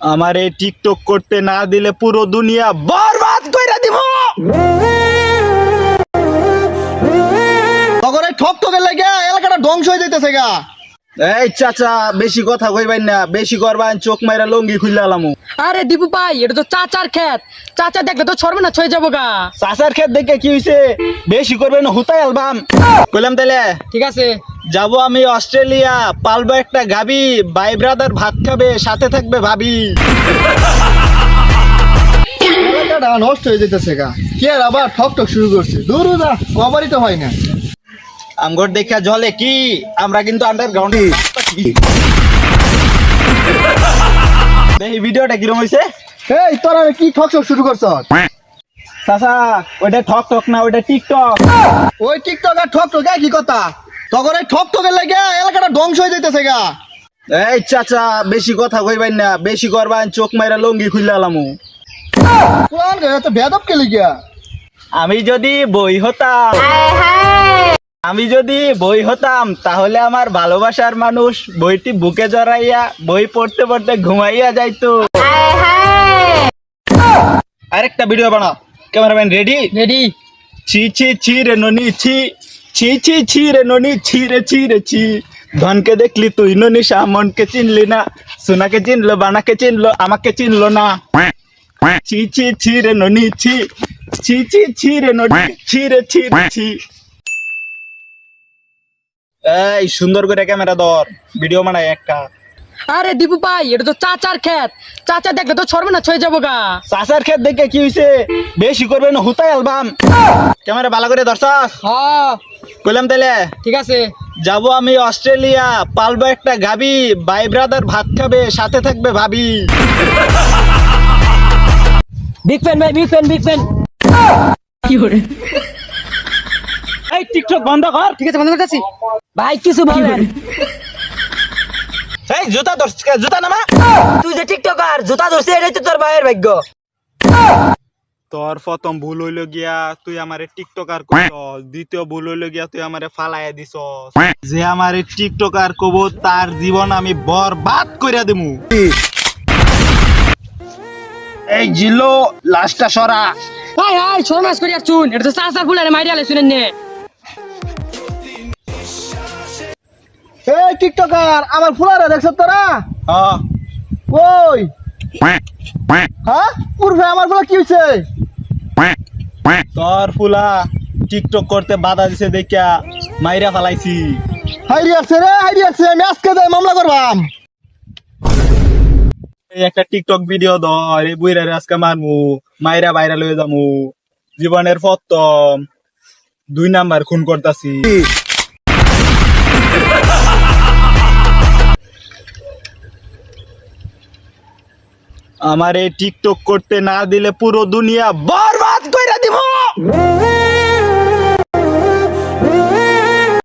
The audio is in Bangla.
আমার এই টিকটক করতে না দিলে পুরো দুনিয়া বরবাদ কইরা দিব। তখন এই ঠক ঠকের লাগে এলাকাটা ধ্বংস হয়ে যাইতেছে গা। এই চাচা বেশি কথা কইবেন না, বেশি করবেন চোখ মাইরা লঙ্গি খুললে আলামু। আরে দীপু ভাই, এটা তো চাচার ক্ষেত, চাচা দেখলে তো ছড়বে না, ছয়ে যাবো গা। চাচার ক্ষেত দেখে কি হইছে, বেশি করবেন হুতাই আলবাম। কইলাম তাইলে ঠিক আছে, যাবো আমি অস্ট্রেলিয়া, পালবো একটা গাবি, ভাই ব্রাদার ভাত খাবে, সাথে থাকবে ভাবি। এলাকাটা নষ্ট হয়ে যাইতেছে গা। কে আর আবার ঠক ঠক শুরু করছে? দূর যা, কবারই তো হয় না। আমগর দেখা জলে কি, আমরা কিন্তু আন্ডারগ্রাউন্ডে। দেখি ভিডিওটা কিরম হইছে। এই তোরা কি ঠক ঠক শুরু করছ? চাচা ওইটা ঠক ঠক না, ওইটা টিকটক। ওই টিকটক আর ঠক ঠক কি কথা? তখন এই ঠক ঠকের লাগে এলাকাটা ধ্বংস হয়ে যাইতেছে গা। এই চাচা বেশি কথা কইবেন না, বেশি করবেন চোখ মাইরা লঙ্গি খুললে আলামু। কোন গা তো বেদব কে লিগা? আমি যদি বই হতাম, তাহলে আমার ভালোবাসার মানুষ বইটি বুকে জড়াইয়া বই পড়তে পড়তে ঘুমাইয়া যাইতো। আরেকটা ভিডিও বানাও, ক্যামেরাম্যান রেডি? রেডি। ছি ছি ছি রে ননি ছি, ছি ছি ছি রে ননি ছি রে ছি রে ছি। ধনকে দেখলি তুই ননিশা, মনকে চিনলি না, সোনাকে চিনলো, বানাকে চিনলো, আমাকে চিনলো না। ছি ছি ছি রে ননি ছি, ছি ছি ছি রে ননি ছি রে ছি রে ছি। এই সুন্দর করে ক্যামেরা ধর, ভিডিও বানাই একটা। আরে দীপু ভাই, এটা তো চাচার ক্ষেত, চাচা দেখলে তো ছড়বে না, ছয়ে যাবো গা। চাচার ক্ষেত দেখে কি হইছে, বেশি করবেন হুতাই আলবাম। ক্যামেরা ভালো করে ধরছাস? হ্যাঁ কইলাম তাইলে ঠিক আছে। যাবো আমি অস্ট্রেলিয়া, পালবো একটা গাবি, ভাই ব্রাদার ভাত খাবে, সাথে থাকবে ভাবি। বিগ ফ্যান ভাই, বিগ ফ্যান, বিগ ফ্যান। কি করে? এই টিকটক বন্ধ কর। ঠিক আছে, বন্ধ করতেছি। ভাই কিছু বলেন। এই জুতা ধরছিস, জুতা নামা। তুই যে টিকটকার, জুতা ধরছিস, এটাই তো তোর ভাইয়ের ভাগ্য। তোর প্রথম ভুল হইল গিয়া তুই আমারে টিকটকার কইছস, দ্বিতীয় ভুল হইল গিয়া তুই আমারে ফালাইয়া দিছস। যে আমারে টিকটকার কব তার জীবন আমি বরবাদ কইরা দেমু। এই জিলো লাস্টটা সরা। হাই হাই, সর্বনাশ করি আর চুন, এটা তো চাচার ফুলারে মাইরিয়ালে শুনেন নে। এই টিকটকার আমার ফুলারে দেখছ তোরা? হ্যাঁ কই? হ্যাঁ পূর্বে আমার ফুলা কি হইছে? তোর ফুলা টিকটক করতে বাধা দিছে দেখিয়া মাইরা ফালাইছি। হাইরি আছে রে, হাইরি আছে, আমি আজকে যাই মামলা করবাম। এই একটা টিকটক ভিডিও ধর, এই বুইরারে আজকে মারমু, মাইরা বাইরা লয়ে যামু। জীবনের প্রথম 2 নাম্বার খুন করতাছি। আমার এই টিকটক করতে না দিলে পুরো দুনিয়া বরবাদ কইরা দিব।